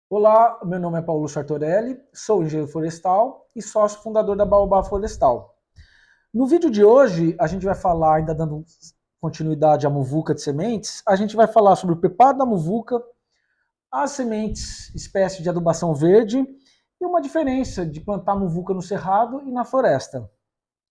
Olá, meu nome é Paulo Sartorelli, sou engenheiro florestal e sócio fundador da Baobá Florestal. No vídeo de hoje, a gente vai falar, ainda dando continuidade à muvuca de sementes, a gente vai falar sobre o preparo da muvuca, as sementes, espécie de adubação verde e uma diferença de plantar muvuca no cerrado e na floresta.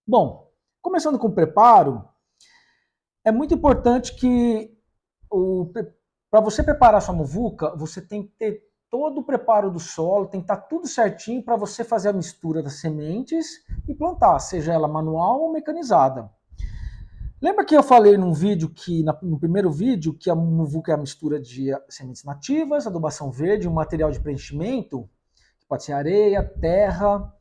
Bom, começando com o preparo, é muito importante que para você preparar sua muvuca, você tem que ter todo o preparo do solo, tem que estar tudo certinho para você fazer a mistura das sementes e plantar, seja ela manual ou mecanizada. Lembra que eu falei num vídeo no primeiro vídeo, que a muvuca é a mistura de sementes nativas, adubação verde, um material de preenchimento, que pode ser areia, terra,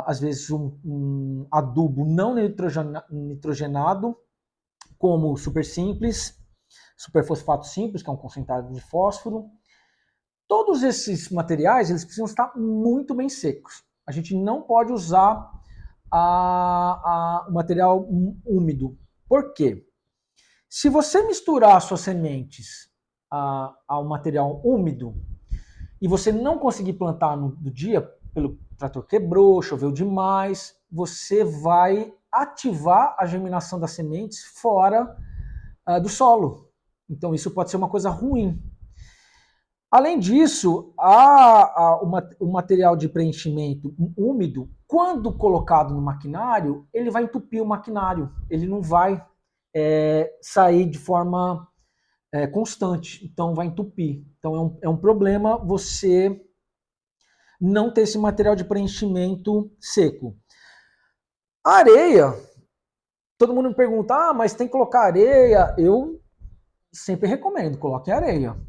às vezes um adubo não nitrogenado, como super simples, superfosfato simples, que é um concentrado de fósforo. Todos esses materiais eles precisam estar muito bem secos. A gente não pode usar o material úmido. Por quê? Se você misturar suas sementes ao material úmido e você não conseguir plantar no dia, pelo trator quebrou, choveu demais, você vai ativar a germinação das sementes fora do solo. Então isso pode ser uma coisa ruim. Além disso, o material de preenchimento úmido, quando colocado no maquinário, ele vai entupir o maquinário, ele não vai sair de forma constante, então vai entupir. Então é um problema você não ter esse material de preenchimento seco. A areia, todo mundo me pergunta, mas tem que colocar areia? Eu sempre recomendo, coloque areia.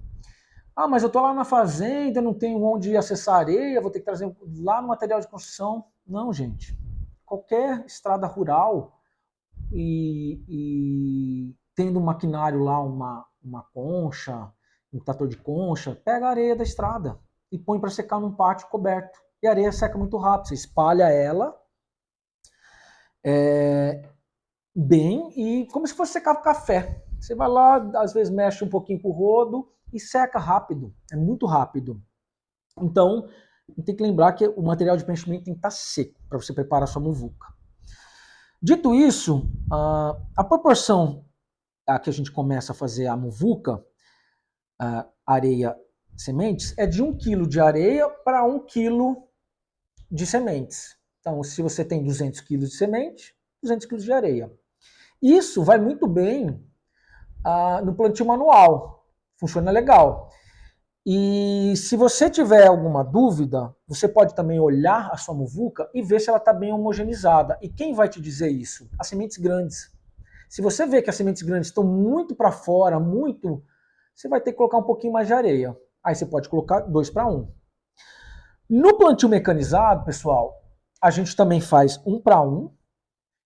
Mas eu estou lá na fazenda, não tenho onde acessar areia, vou ter que trazer lá no material de construção. Não, gente. Qualquer estrada rural e tendo um maquinário lá, uma concha, um trator de concha, pega a areia da estrada e põe para secar num pátio coberto. E a areia seca muito rápido. Você espalha ela bem e como se fosse secar café. Você vai lá, às vezes mexe um pouquinho com o rodo e seca rápido. É muito rápido. Então, tem que lembrar que o material de preenchimento tem que estar seco para você preparar a sua muvuca. Dito isso, a proporção a que a gente começa a fazer a muvuca, areia, sementes, é de 1 kg de areia para 1 kg de sementes. Então, se você tem 200 kg de semente, 200 kg de areia. Isso vai muito bem no plantio manual. Funciona legal. E se você tiver alguma dúvida, você pode também olhar a sua muvuca e ver se ela está bem homogeneizada. E quem vai te dizer isso? As sementes grandes. Se você vê que as sementes grandes estão muito para fora, você vai ter que colocar um pouquinho mais de areia. Aí você pode colocar 2 para 1. No plantio mecanizado, pessoal, a gente também faz 1 para 1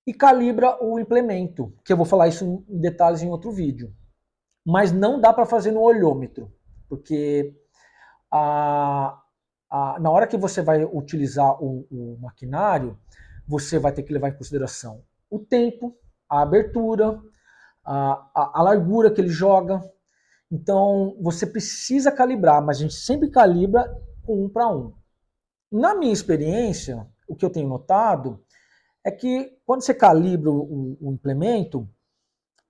e calibra o implemento, que eu vou falar isso em detalhes em outro vídeo. Mas não dá para fazer no olhômetro, porque na hora que você vai utilizar o maquinário, você vai ter que levar em consideração o tempo, a abertura, a largura que ele joga. Então, você precisa calibrar, mas a gente sempre calibra com 1 para 1. Na minha experiência, o que eu tenho notado é que quando você calibra o implemento,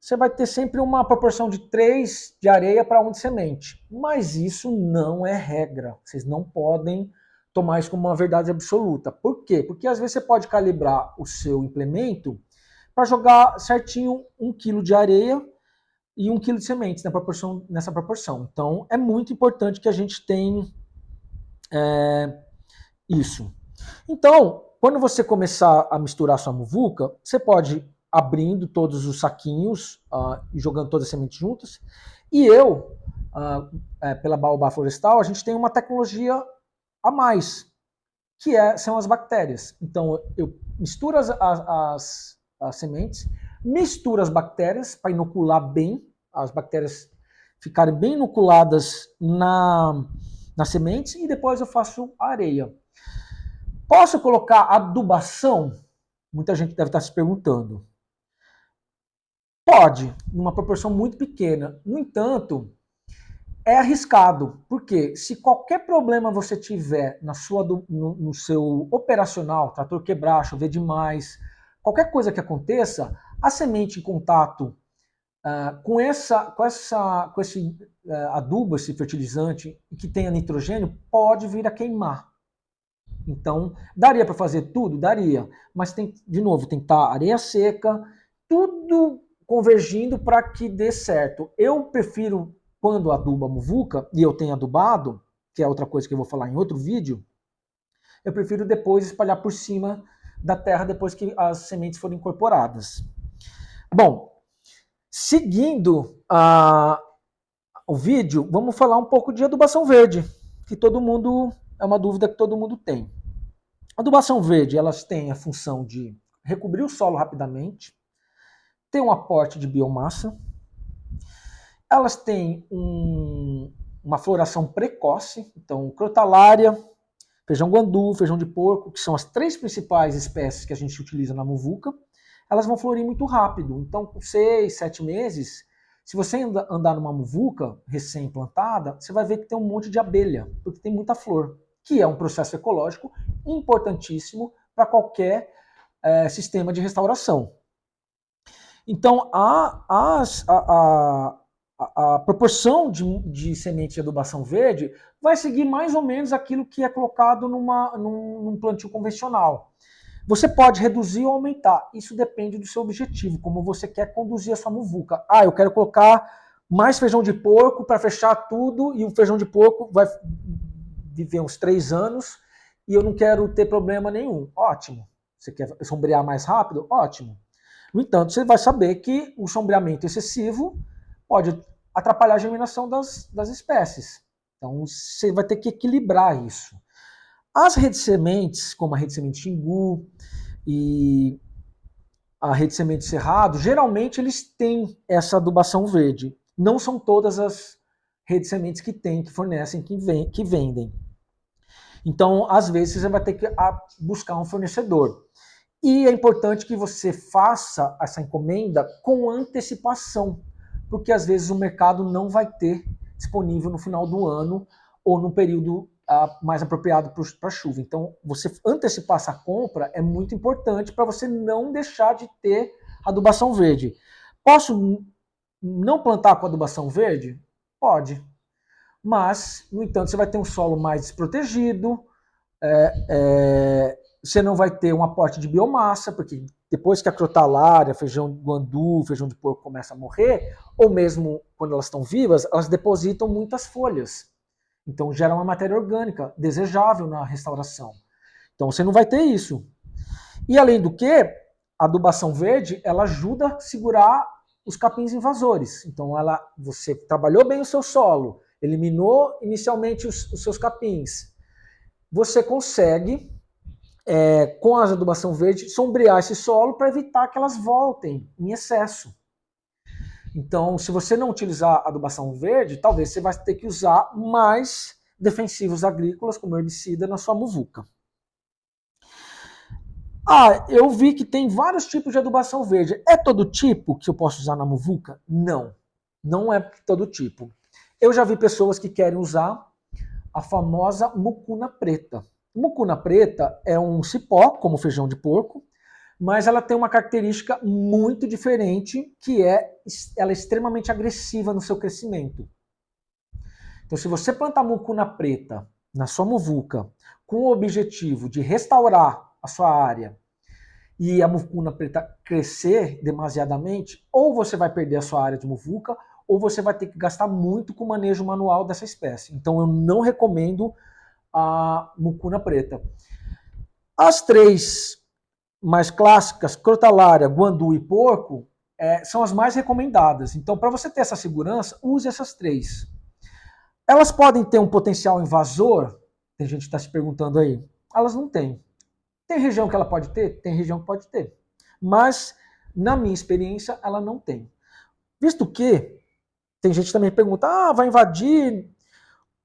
você vai ter sempre uma proporção de 3 de areia para 1 de semente. Mas isso não é regra. Vocês não podem tomar isso como uma verdade absoluta. Por quê? Porque às vezes você pode calibrar o seu implemento para jogar certinho 1 kg de areia e 1 kg de sementes nessa proporção. Então é muito importante que a gente tenha isso. Então, quando você começar a misturar sua muvuca, você pode abrindo todos os saquinhos e jogando todas as sementes juntas. E pela Baobá Florestal, a gente tem uma tecnologia a mais, que são as bactérias. Então, eu misturo as sementes, misturo as bactérias para inocular bem, as bactérias ficarem bem inoculadas nas sementes, e depois eu faço a areia. Posso colocar adubação? Muita gente deve estar se perguntando. Pode, numa proporção muito pequena. No entanto, É arriscado, porque se qualquer problema você tiver no seu operacional, trator quebrar, chover demais, qualquer coisa que aconteça, a semente em contato com esse adubo, esse fertilizante que tenha nitrogênio, pode vir a queimar. Então, daria para fazer tudo? Daria. Mas tem, de novo, tem que estar areia seca, tudo convergindo para que dê certo. Eu prefiro, quando adubo a muvuca, e eu tenho adubado, que é outra coisa que eu vou falar em outro vídeo, eu prefiro depois espalhar por cima da terra depois que as sementes forem incorporadas. Bom, seguindo o vídeo, vamos falar um pouco de adubação verde, que todo mundo, é uma dúvida que todo mundo tem. A adubação verde, elas têm a função de recobrir o solo rapidamente, ter um aporte de biomassa, elas têm uma floração precoce, então crotalária, feijão guandu, feijão de porco, que são as 3 principais espécies que a gente utiliza na muvuca, elas vão florir muito rápido. Então, com 6, 7 meses, se você andar numa muvuca recém-plantada, você vai ver que tem um monte de abelha, porque tem muita flor, que é um processo ecológico importantíssimo para qualquer sistema de restauração. Então, a proporção de semente de adubação verde vai seguir mais ou menos aquilo que é colocado num plantio convencional. Você pode reduzir ou aumentar, isso depende do seu objetivo, como você quer conduzir a sua muvuca. Eu quero colocar mais feijão de porco para fechar tudo, e o feijão de porco vai viver uns 3 anos e eu não quero ter problema nenhum. Ótimo. Você quer sombrear mais rápido? Ótimo. No entanto, você vai saber que o sombreamento excessivo pode atrapalhar a germinação das espécies. Então, você vai ter que equilibrar isso. As redes sementes, como a rede semente Xingu e a rede semente Cerrado, geralmente eles têm essa adubação verde. Não são todas as redes sementes que têm, que fornecem, que vendem. Então, às vezes, você vai ter que buscar um fornecedor. E é importante que você faça essa encomenda com antecipação, porque às vezes o mercado não vai ter disponível no final do ano ou no período mais apropriado para a chuva. Então, você antecipar essa compra é muito importante para você não deixar de ter adubação verde. Posso não plantar com adubação verde? Pode. Mas, no entanto, você vai ter um solo mais desprotegido, você não vai ter um aporte de biomassa, porque depois que a crotalária, feijão guandu, feijão de porco começa a morrer, ou mesmo quando elas estão vivas, elas depositam muitas folhas. Então gera uma matéria orgânica desejável na restauração. Então você não vai ter isso. E além do que, a adubação verde, ela ajuda a segurar os capins invasores. Então você trabalhou bem o seu solo, eliminou inicialmente os seus capins. Você consegue, com a adubação verde, sombrear esse solo para evitar que elas voltem em excesso. Então, se você não utilizar a adubação verde, talvez você vai ter que usar mais defensivos agrícolas, como herbicida, na sua muvuca. Eu vi que tem vários tipos de adubação verde. É todo tipo que eu posso usar na muvuca? Não, não é todo tipo. Eu já vi pessoas que querem usar a famosa mucuna preta. Mucuna preta é um cipó, como feijão de porco, mas ela tem uma característica muito diferente, que ela é extremamente agressiva no seu crescimento. Então, se você plantar mucuna preta na sua muvuca com o objetivo de restaurar a sua área e a mucuna preta crescer demasiadamente, ou você vai perder a sua área de muvuca, ou você vai ter que gastar muito com o manejo manual dessa espécie. Então, eu não recomendo a mucuna preta. As 3 mais clássicas, crotalária, guandu e porco, são as mais recomendadas. Então, para você ter essa segurança, use essas 3. Elas podem ter um potencial invasor? Tem gente que está se perguntando aí. Elas não têm. Tem região que ela pode ter? Tem região que pode ter. Mas, na minha experiência, ela não tem. Visto que, tem gente que também pergunta, vai invadir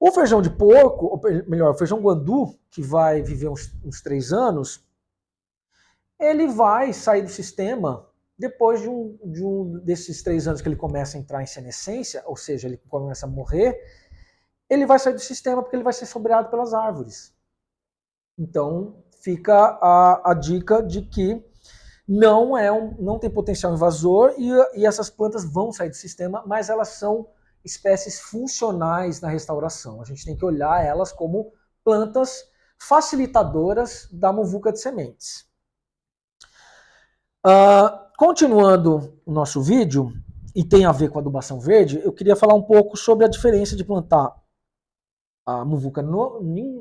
o feijão de porco, ou melhor, o feijão guandu, que vai viver uns 3 anos, ele vai sair do sistema depois desses 3 anos que ele começa a entrar em senescência, ou seja, ele começa a morrer, ele vai sair do sistema porque ele vai ser sombreado pelas árvores. Então, fica a dica de que não tem potencial invasor e essas plantas vão sair do sistema, mas elas são espécies funcionais na restauração. A gente tem que olhar elas como plantas facilitadoras da muvuca de sementes. Continuando o nosso vídeo, e tem a ver com a adubação verde, eu queria falar um pouco sobre a diferença de plantar a muvuca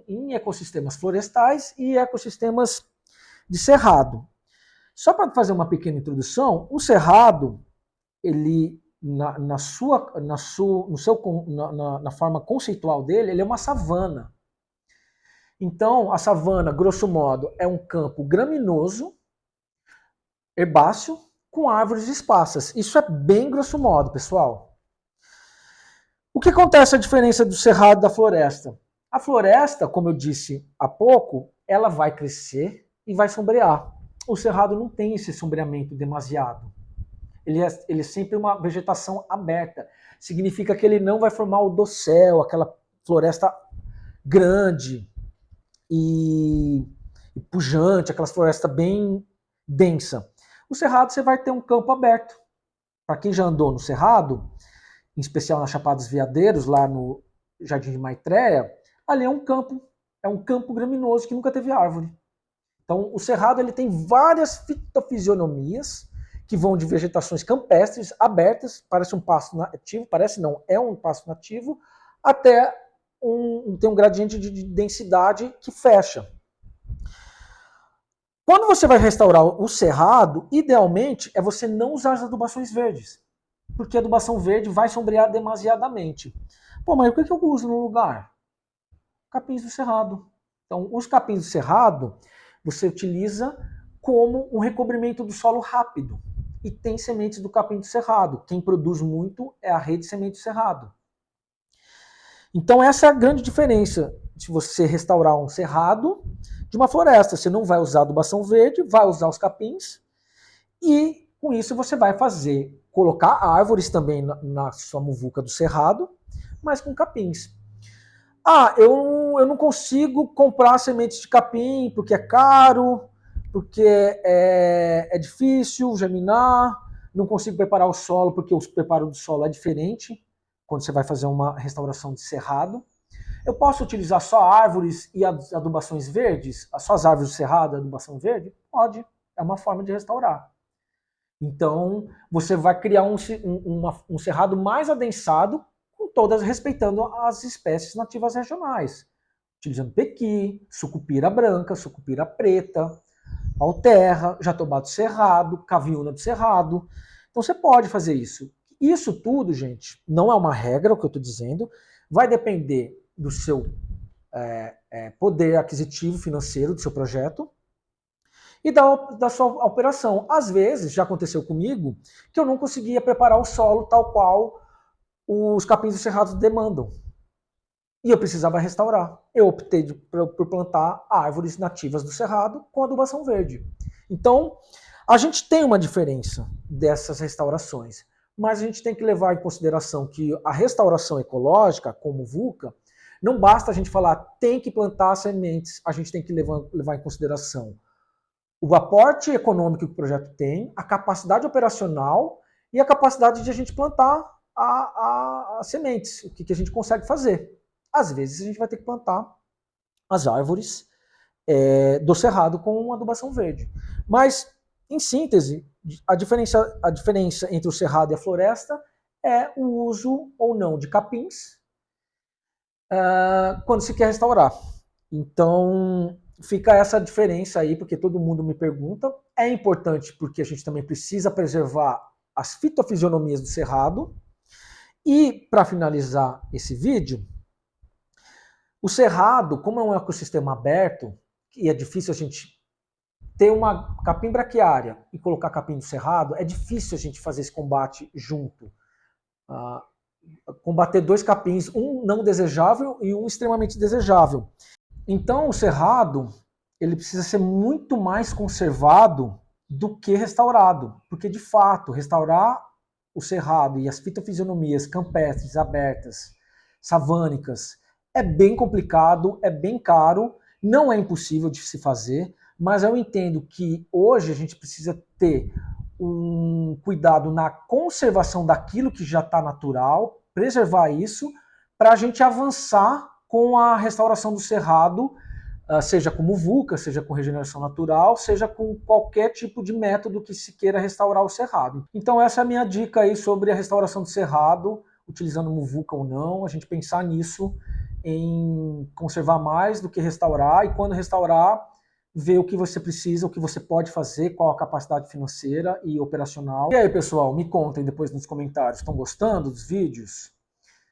em ecossistemas florestais e ecossistemas de cerrado. Só para fazer uma pequena introdução, o cerrado, ele na forma conceitual dele, ele é uma savana. Então, a savana, grosso modo, é um campo graminoso, herbáceo, com árvores esparsas. Isso é bem grosso modo, pessoal. O que acontece a diferença do cerrado e da floresta? A floresta, como eu disse há pouco, ela vai crescer e vai sombrear. O cerrado não tem esse sombreamento demasiado. Ele é sempre uma vegetação aberta. Significa que ele não vai formar o dossel, aquela floresta grande e pujante, aquela floresta bem densa. O cerrado você vai ter um campo aberto. Para quem já andou no cerrado, em especial na Chapada dos Veadeiros, lá no Jardim de Maitreya, ali é um campo graminoso que nunca teve árvore. Então, o cerrado ele tem várias fitofisionomias que vão de vegetações campestres abertas, parece um pasto nativo, parece não, é um pasto nativo, até tem um gradiente de densidade que fecha. Quando você vai restaurar o cerrado, idealmente é você não usar as adubações verdes, porque a adubação verde vai sombrear demasiadamente. Pô, mas o que eu uso no lugar? Capins do cerrado. Então, os capins do cerrado você utiliza como um recobrimento do solo rápido. E tem sementes do capim do cerrado. Quem produz muito é a rede Semente do Cerrado. Então essa é a grande diferença de você restaurar um cerrado de uma floresta. Você não vai usar adubação verde, vai usar os capins e com isso você vai colocar árvores também na sua muvuca do cerrado, mas com capins. Eu não consigo comprar sementes de capim porque é caro, porque é difícil germinar, não consigo preparar o solo porque o preparo do solo é diferente quando você vai fazer uma restauração de cerrado. Eu posso utilizar só árvores e adubações verdes? Só as árvores do cerrado e adubação verde? Pode, é uma forma de restaurar. Então, você vai criar um cerrado mais adensado, com todas respeitando as espécies nativas regionais. Utilizando pequi, sucupira branca, sucupira preta, pau-terra, jatobá do cerrado, caviúna do cerrado. Então você pode fazer isso. Isso tudo, gente, não é uma regra o que eu estou dizendo, vai depender do seu poder aquisitivo financeiro do seu projeto e da sua operação. Às vezes, já aconteceu comigo, que eu não conseguia preparar o solo tal qual os capins do cerrado demandam. E eu precisava restaurar. Eu optei por plantar árvores nativas do cerrado com adubação verde. Então, a gente tem uma diferença dessas restaurações, mas a gente tem que levar em consideração que a restauração ecológica, como VUCA, não basta a gente falar tem que plantar sementes, a gente tem que levar em consideração o aporte econômico que o projeto tem, a capacidade operacional e a capacidade de a gente plantar as sementes, o que a gente consegue fazer. Às vezes a gente vai ter que plantar as árvores do cerrado com adubação verde. Mas, em síntese, a diferença entre o cerrado e a floresta é o uso ou não de capins quando se quer restaurar. Então, fica essa diferença aí, porque todo mundo me pergunta. É importante porque a gente também precisa preservar as fitofisionomias do cerrado. E, para finalizar esse vídeo, o cerrado, como é um ecossistema aberto, e é difícil a gente ter uma capim braquiária e colocar capim do cerrado, é difícil a gente fazer esse combate junto. Combater dois capins, um não desejável e um extremamente desejável. Então o cerrado ele precisa ser muito mais conservado do que restaurado, porque de fato restaurar o cerrado e as fitofisionomias campestres abertas savânicas. É bem complicado, é bem caro, não é impossível de se fazer, mas eu entendo que hoje a gente precisa ter um cuidado na conservação daquilo que já está natural, preservar isso, para a gente avançar com a restauração do cerrado, seja com muvuca, seja com regeneração natural, seja com qualquer tipo de método que se queira restaurar o cerrado. Então essa é a minha dica aí sobre a restauração do cerrado, utilizando muvuca ou não, a gente pensar nisso, em conservar mais do que restaurar, e quando restaurar, ver o que você precisa, o que você pode fazer, qual a capacidade financeira e operacional. E aí, pessoal, me contem depois nos comentários, estão gostando dos vídeos?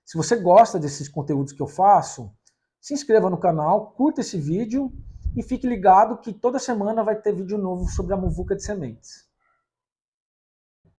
Se você gosta desses conteúdos que eu faço, se inscreva no canal, curta esse vídeo e fique ligado que toda semana vai ter vídeo novo sobre a muvuca de sementes.